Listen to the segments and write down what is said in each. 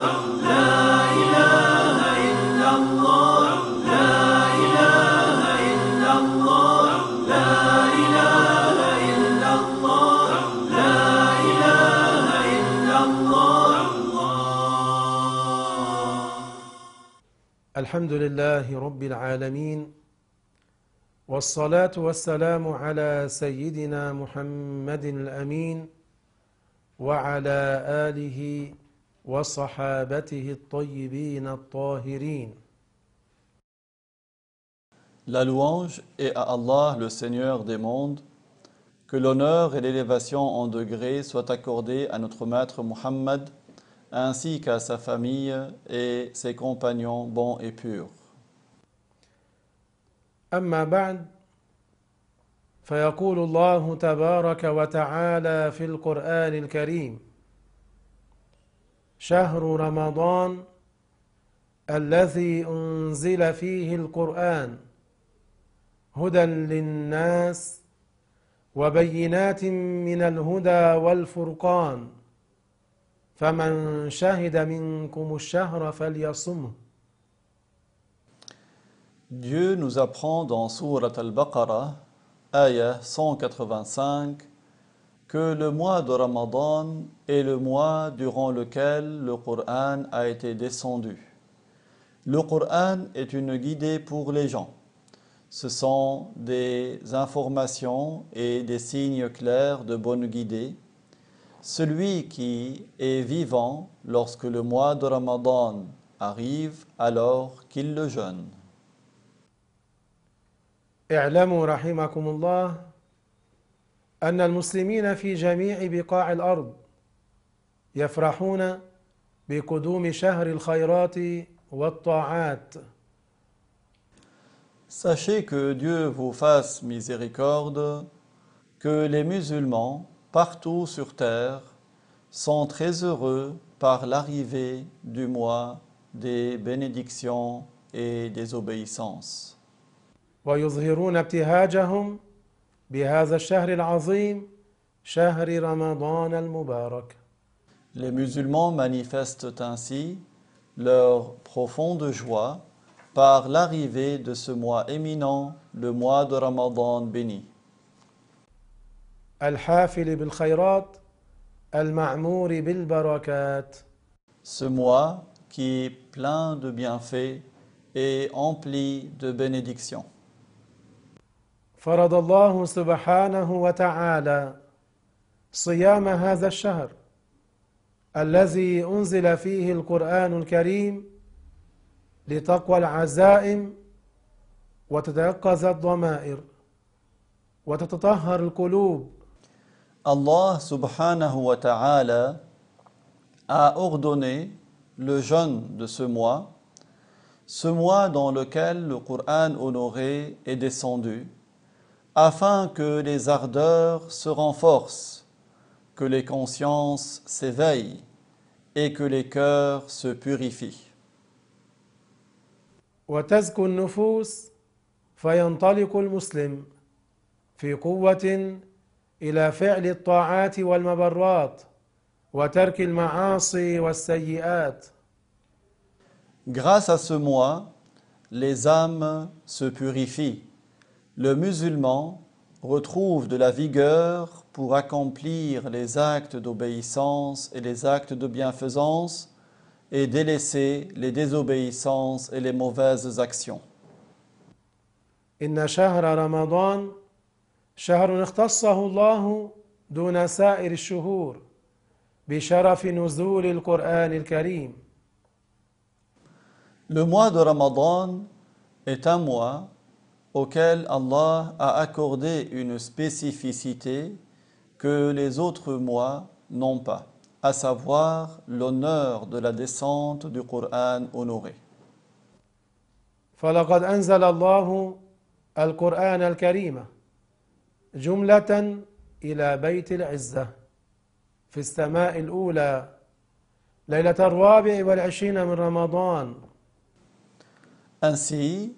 الحمد لله رب العالمين والصلاة والسلام على سيدنا محمد الأمين وعلى آله وصحابته الطيبين الطاهرين. La louange est à Allah, le Seigneur des mondes. Que l'honneur et l'élévation en degrés soient accordés à notre maître Muhammad, ainsi qu'à sa famille et ses compagnons bons et purs. أما بعد فيقول الله تبارك وتعالى في القرآن الكريم: شهر رمضان الذي أنزل فيه القرآن هدى للناس وبينات من الهدى والفرقان فمن شهد منكم الشهر فليصمه. Dieu nous apprend dans Surat al-Baqarah, ayah 185, que le mois de Ramadan est le mois durant lequel le Coran a été descendu. Le Coran est une guidée pour les gens. Ce sont des informations et des signes clairs de bonne guidée. Celui qui est vivant lorsque le mois de Ramadan arrive, alors qu'il le jeûne. اعلموا رحمكم الله أن المسلمين في جميع بقاع الأرض يفرحون بقدوم شهر الخيرات والطاعات. Sachez que Dieu vous fasse miséricorde, que les musulmans, partout sur terre, sont très heureux par l'arrivée du mois des bénédictions et des obéissances. ويظهرون ابتهاجهم بهذا الشهر العظيم شهر رمضان المبارك. Les musulmans manifestent ainsi leur profonde joie par l'arrivée de ce mois éminent, le mois de Ramadan béni. الحافل بالخيرات المعمور بالبركات. Ce mois qui est plein de bienfaits et empli de bénédictions. فرض الله سبحانه وتعالى صيام هذا الشهر الذي أنزل فيه القرآن الكريم لتقوى العزائم وتتيقظ الضمائر وتتطهر القلوب. Allah subhanahu wa ta'ala a ordonné le jeûne de ce mois dans lequel le Coran honoré est descendu, afin que les ardeurs se renforcent, que les consciences s'éveillent et que les cœurs se purifient. وتزكو النفوس فينطلق المسلم في قوة إلى فعل الطاعات والمبرات وترك المعاصي والسيئات. Grâce à ce mois, les âmes se purifient. Le musulman retrouve de la vigueur pour accomplir les actes d'obéissance et les actes de bienfaisance et délaisser les désobéissances et les mauvaises actions. إن شهر رمضان شهر اختصه الله دون سائر الشهور بشرف نزول القرآن الكريم. Le mois de Ramadan est un mois auquel Allah a accordé une spécificité que les autres mois n'ont pas, à savoir l'honneur de la descente du Coran honoré. فلقد أنزل الله القرآن الكريم جملة إلى بيت العزة في السماء الأولى ليلة 24 من رمضان. Ainsi,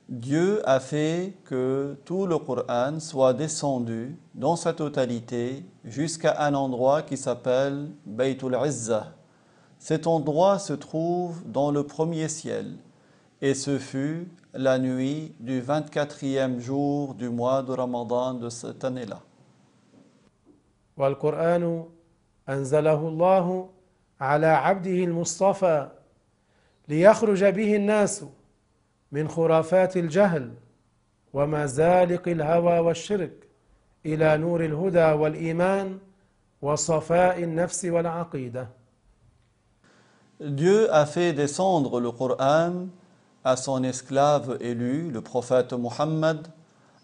Dieu a fait que tout le Coran soit descendu dans sa totalité jusqu'à un endroit qui s'appelle Baytul Izzah, Cet endroit se trouve dans le premier ciel, et ce fut la nuit du 24e jour du mois de Ramadan de cette année-là. والقرآن أنزله الله على عبده المصطفى ليخرج به الناس من خرافات الجهل ومزالق الهوى والشرك إلى نور الهدى والإيمان وصفاء النفس والعقيدة. Dieu a fait descendre le Coran à son esclave élu, le prophète Mohammed,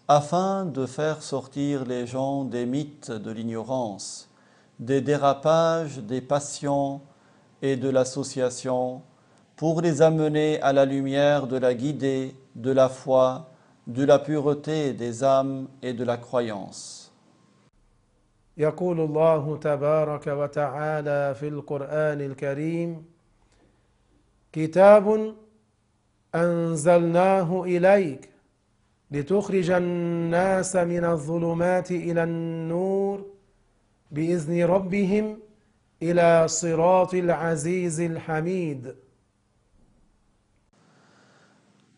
afin de faire sortir les gens des mythes de l'ignorance, des dérapages, des passions et de l'association, pour les amener à la lumière de la guidée, de la foi, de la pureté des âmes et de la croyance. يقول الله تبارك وتعالى في القرآن الكريم: كتاب أنزلناه إليك لتخرج الناس من الظلمات إلى النور بإذن ربهم إلى صراط العزيز الحميد.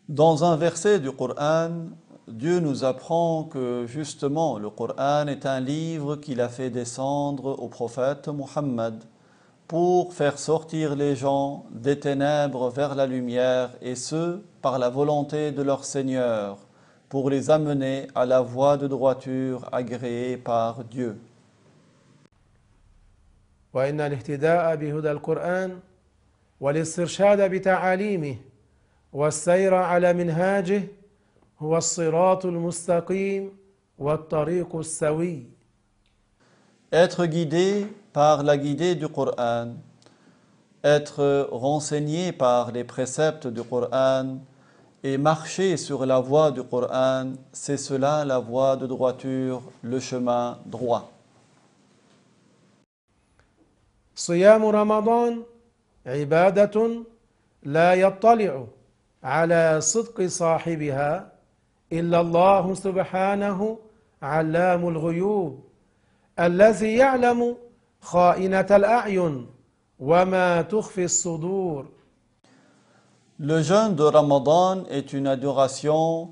Dans un verset du Coran, Dieu nous apprend que justement le Coran est un livre qu'il a fait descendre au prophète Mohammed pour faire sortir les gens des ténèbres vers la lumière, et ce, par la volonté de leur Seigneur, pour les amener à la voie de droiture agréée par Dieu. وإن الاهتداء بهدى القرآن والاسترشاد بتعاليمه والسير على منهاجه هو الصراط المستقيم والطريق السوي. Être guidé par la guidée du Coran, être renseigné par les préceptes du Coran et marcher sur la voie du Coran, c'est cela la voie de droiture, le chemin droit. صيام رمضان عبادة لا يطلع على صدق صاحبها إلا الله سبحانه علام الغيوب الذي يعلم خائنة الأعين وما تخفي الصدور. Le jeûne de Ramadan est une adoration.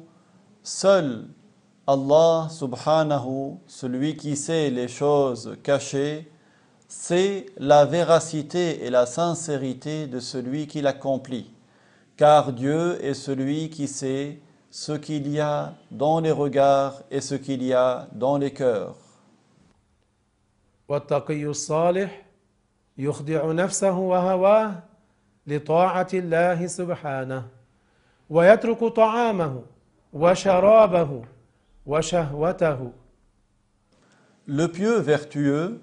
Seul Allah subhanahu, celui qui sait les choses cachées, sait la véracité et la sincérité de celui qui l'accomplit. Car Dieu est celui qui sait ce qu'il y a dans les regards et ce qu'il y a dans les cœurs. والتقي الصالح يخضع نفسه وهواه لطاعة الله سبحانه ويترك طعامه وشرابه وشهوته. Le pieux vertueux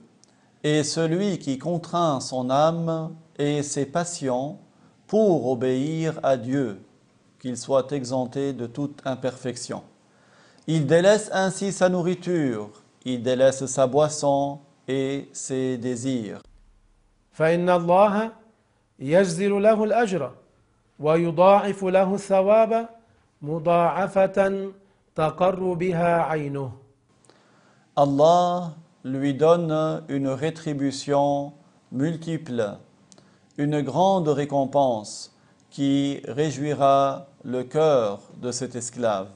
est celui qui contraint son âme et ses passions pour obéir à Dieu, qu'il soit exempté de toute imperfection. Il délaisse ainsi sa nourriture, il délaisse sa boisson et ses désirs. فإن الله يجزل له الأجر ويضاعف له الثواب مضاعفة تقر بها عينه. Allah lui donne une rétribution multiple, une grande récompense qui réjouira le cœur de cet esclave.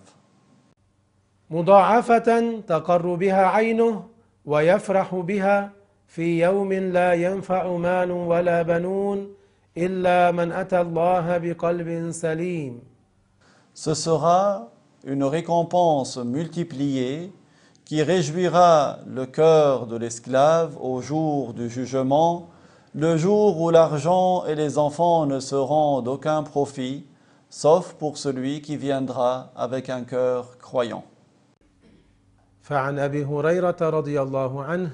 مضاعفة تقر بها عينه ويفرح بها في يوم لا ينفع مال ولا بنون إلا من أتى الله بقلب سليم. Ce sera une récompense multipliée qui réjouira le cœur de l'esclave au jour du jugement, le jour où l'argent et les enfants ne seront d'aucun profit, sauf pour celui qui viendra avec un cœur croyant. فعن أبي هريرة رضي الله عنه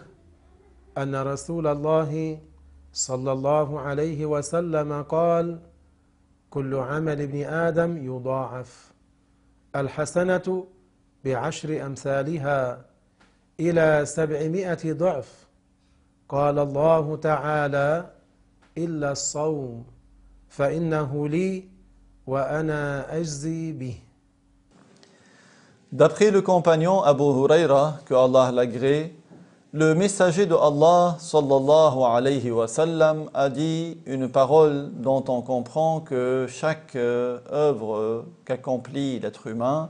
أن رسول الله صلى الله عليه وسلم قال: كل عمل ابن آدم يضاعف الحسنة بعشر أمثالها إلى 700 ضعف. قال الله تعالى: إلا الصوم فإنه لي وأنا أجزي به. D'après le compagnon Abu Huraira, que Allah l'agrée, Le messager de Allah sallallahu alayhi wa sallam a dit une parole dont on comprend que chaque œuvre qu'accomplit l'être humain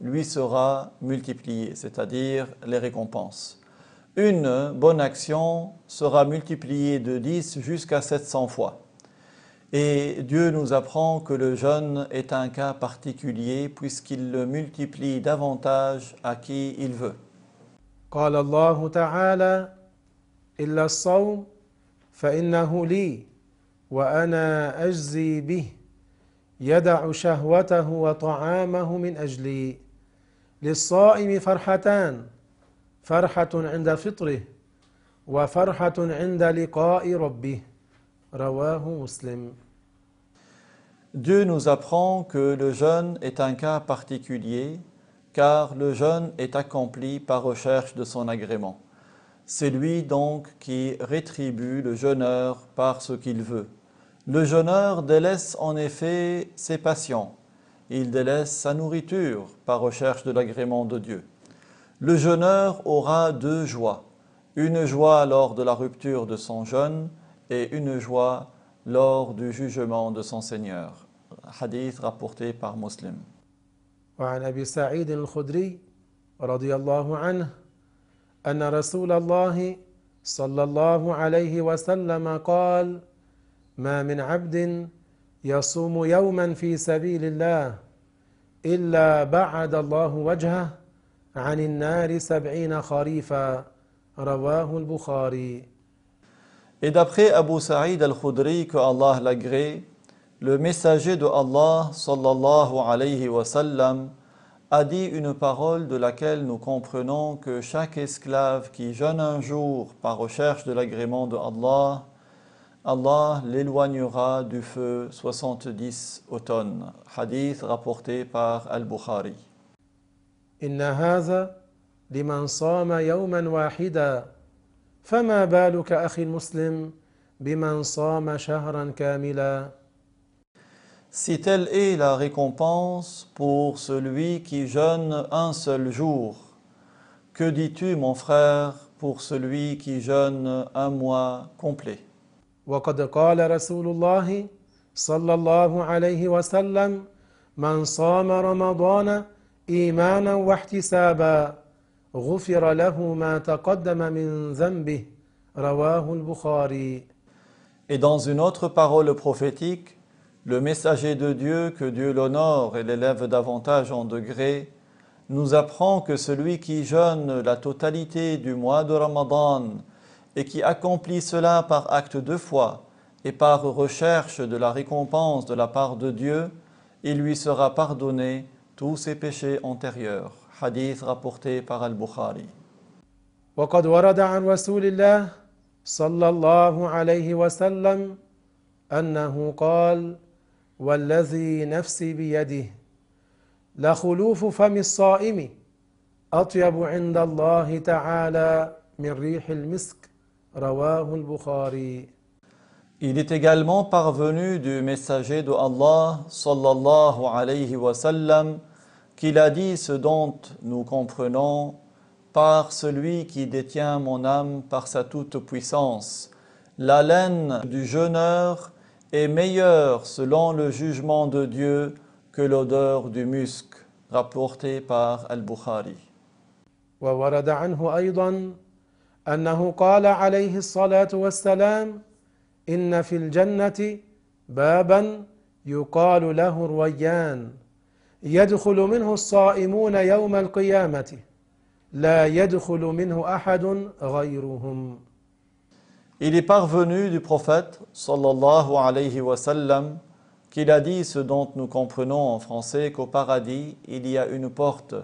lui sera multipliée, c'est-à-dire les récompenses. Une bonne action sera multipliée de 10 jusqu'à 700 fois. Et Dieu nous apprend que le jeûne est un cas particulier puisqu'il le multiplie davantage à qui il veut. قال الله تعالى إلا الصوم فإنه لي وأنا أجزي به يدع شهوته وطعامه من أجلي للصائم فرحتان فرحة عند فطره وفرحة عند لقاء ربه رواه مسلم. Dieu nous apprend que le jeûne est un cas particulier car le jeûne est accompli par recherche de son agrément. C'est lui donc qui rétribue le jeûneur par ce qu'il veut. Le jeûneur délaisse en effet ses passions. Il délaisse sa nourriture par recherche de l'agrément de Dieu. Le jeûneur aura deux joies. Une joie lors de la rupture de son jeûne et une joie lors du jugement de son Seigneur. Hadith rapporté par Muslim. وعن أبي سعيد الخدري رضي الله عنه أن رسول الله صلى الله عليه وسلم قال ما من عبد يصوم يوما في سبيل الله إلا بعد الله وجهه عن النار 70 خريفا رواه البخاري. Et d'après Abu Sa'id al-Khudri, que Allah l'agrée, le messager de Allah sallallahu alayhi wa sallam a dit une parole de laquelle nous comprenons que chaque esclave qui jeûne un jour par recherche de l'agrément de Allah, Allah l'éloignera du feu 70 automnes. Hadith rapporté par Al-Bukhari. إن هذا لمن صام يوما واحدا فما بالك أخي المسلم بمن صام شهرا كاملا. Si telle est la récompense pour celui qui jeûne un seul jour, que dis-tu, mon frère, pour celui qui jeûne un mois complet? وقد قال رسول الله صلى الله عليه وسلم من صام رمضان إيمانا واحتسابا غفر له ما تقدم من ذنبه رواه البخاري. Et dans une autre parole prophétique, le messager de Dieu, que Dieu l'honore et l'élève davantage en degrés, nous apprend que celui qui jeûne la totalité du mois de Ramadan et qui accomplit cela par acte de foi et par recherche de la récompense de la part de Dieu, il lui sera pardonné tous ses péchés antérieurs. Hadith rapporté par Al-Bukhari. وقد ورد عن رسول الله صلى الله عليه وسلم أنه قال والذي نفسي بيده لخلوف فم الصائم أطيب عند الله تعالى من ريح المسك رواه البخاري. Il est également parvenu du messager de Allah sallallahu alayhi wa sallam qu'il a dit ce dont nous comprenons par celui qui détient mon âme par sa toute puissance. L'haleine du jeûneur est meilleure selon le jugement de Dieu que l'odeur du musc, rapporté par Al-Bukhari. وورد عنه أيضا أنه قال عليه الصلاة والسلام إن في الجنة بابا يقال له الريان يدخل منه الصائمون يوم القيامة لا يدخل منه أحد غيرهم. Il est parvenu du prophète sallallahu alayhi wa sallam qu'il a dit ce dont nous comprenons en français qu'au paradis il y a une porte.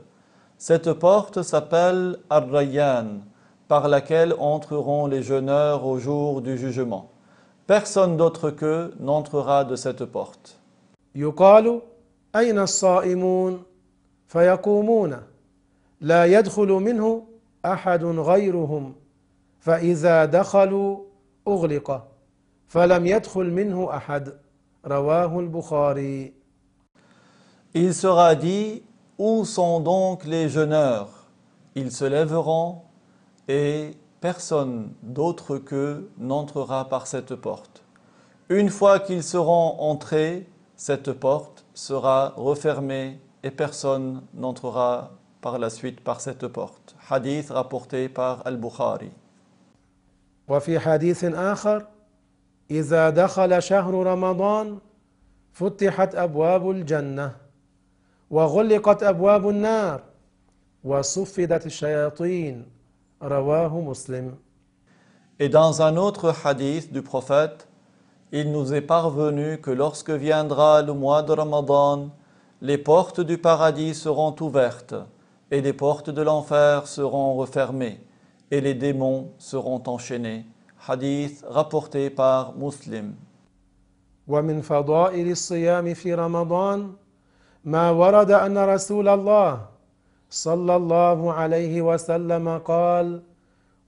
Cette porte s'appelle Ar-Rayyan, par laquelle entreront les jeûneurs au jour du jugement. Personne d'autre qu'eux n'entrera de cette porte. يقال أين الصائمون فيقومون لا يدخل منه أحد غيرهم فإذا دخلوا أغلق فلم يدخل منه أحد رواه البخاري. Il sera dit, où sont donc les jeûneurs? Ils se lèveront et personne d'autre qu'eux n'entrera par cette porte. Une fois qu'ils seront entrés, cette porte sera refermée et personne n'entrera par la suite par cette porte. Hadith rapporté par Al-Bukhari. وفي حديث آخر إذا دخل شهر رمضان فتحت أبواب الجنة وغلقت أبواب النار وصفدت الشياطين رواه مسلم. Et dans un autre hadith du prophète, il nous est parvenu que lorsque viendra le mois de Ramadan, les portes du paradis seront ouvertes et les portes de l'enfer seront refermées et les démons seront enchaînés. Hadith rapporté par Muslim. ومن فضائل الصيام في رمضان ما ورد أن رسول الله صلى الله عليه وسلم قال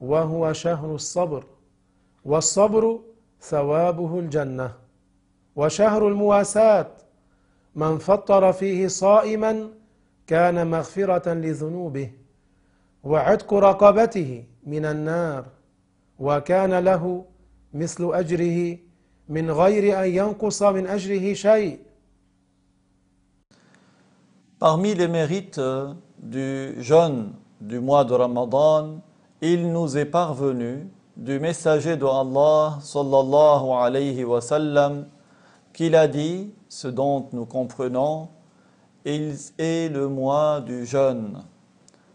وهو شهر الصبر والصبر ثوابه الجنة وشهر المواساة من فطر فيه صائما كان مغفرة لذنوبه وعتق رقبته من النار وكان له مثل أجره من غير أن ينقص من أجره شيء. Parmi les mérites du jeûne du mois de Ramadan, il nous est parvenu du messager de Allah sallallahu alayhi wa sallam qu'il a dit, ce dont nous comprenons, il est le mois du jeûne.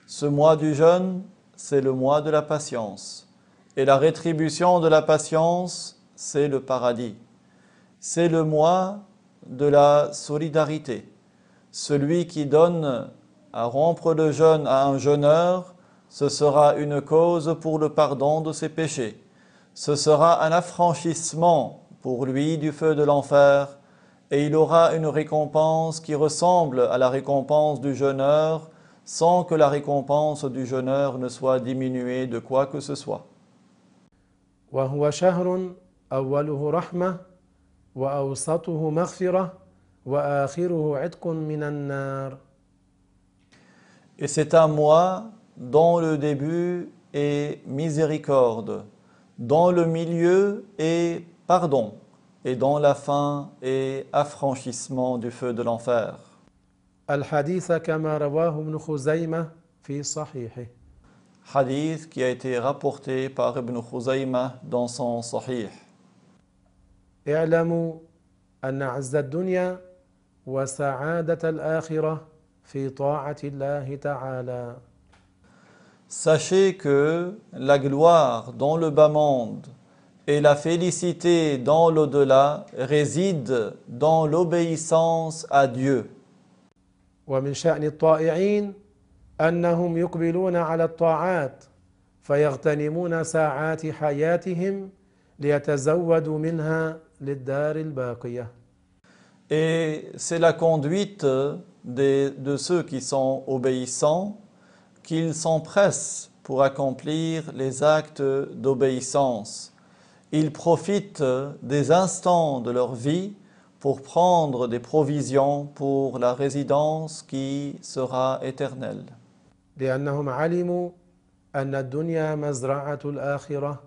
Ce mois du jeûne, c'est le mois de la patience. Et la rétribution de la patience, c'est le paradis. C'est le mois de la solidarité. Celui qui donne à rompre le jeûne à un jeûneur, ce sera une cause pour le pardon de ses péchés. Ce sera un affranchissement pour lui du feu de l'enfer et il aura une récompense qui ressemble à la récompense du jeûneur sans que la récompense du jeûneur ne soit diminuée de quoi que ce soit. وهو شهر أوله رحمة وأوسطه مغفرة وآخره عتق من النار. Et c'est un mois dont le début est miséricorde, dont le milieu est pardon, et dont la fin est affranchissement du feu de l'enfer. الحديث كما رواه ابن خزيمة في صحيحه. Hadith qui a été rapporté par Ibn Khuzaymah dans son Sahih. اعلموا أن عز الدنيا وسعادة الآخرة في طاعة الله تعالى. Sachez que la gloire dans le bas monde et la félicité dans l'au-delà résident dans l'obéissance à Dieu. ومن شأن الطائعين أنهم يقبلون على الطاعات فيغتنمون ساعات حياتهم ليتزودوا منها للدار الباقية. Et c'est la conduite de ceux qui sont obéissants, qu'ils s'empressent pour accomplir les actes d'obéissance. Ils profitent des instants de leur vie pour prendre des provisions pour la résidence qui sera éternelle. لأنهم علموا أن الدنيا مزرعة الآخرة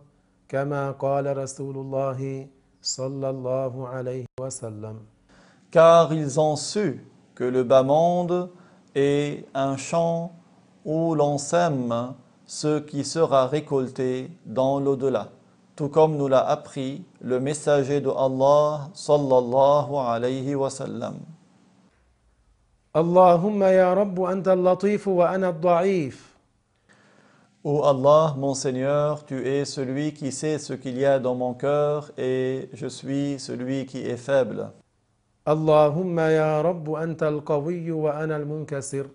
كما قال رسول الله صلى الله عليه وسلم. Car ils ont su que le bas monde est un champ où l'on sème ce qui sera récolté dans l'au-delà, tout comme nous l'a appris le messager de Allah sallallahu alayhi wa sallam. اللهم يا رب أنت اللطيف وأنا الضعيف. Ô Allah, mon Seigneur, tu es celui qui sait ce qu'il y a dans mon cœur et je suis celui qui est faible. اللهم يا رب أنت القوي وأنا المنكسر.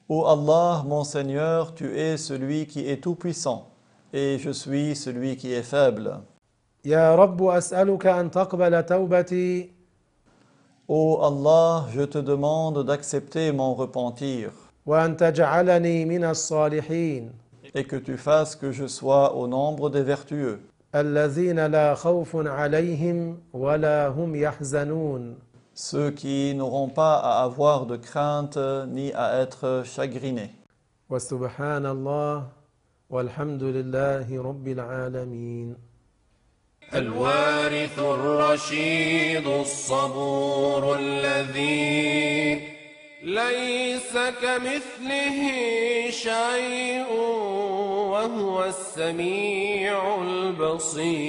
Ô Allah, mon Seigneur, tu es celui qui est tout-puissant et je suis celui qui est faible. يا رب أسألك أن تقبل توبتي. Ô Allah, je te demande d'accepter mon repentir وأن تجعلني من الصالحين et que tu fasses que je sois au nombre des vertueux, الذين لا خوف عليهم ولا هم يحزنون. ceux qui n'auront pas à avoir de crainte ni à être chagrinés. وسبحان الله والحمد لله رب العالمين. الوارث الرشيد الصبور الذي ليس كمثله شيء وهو السميع البصير.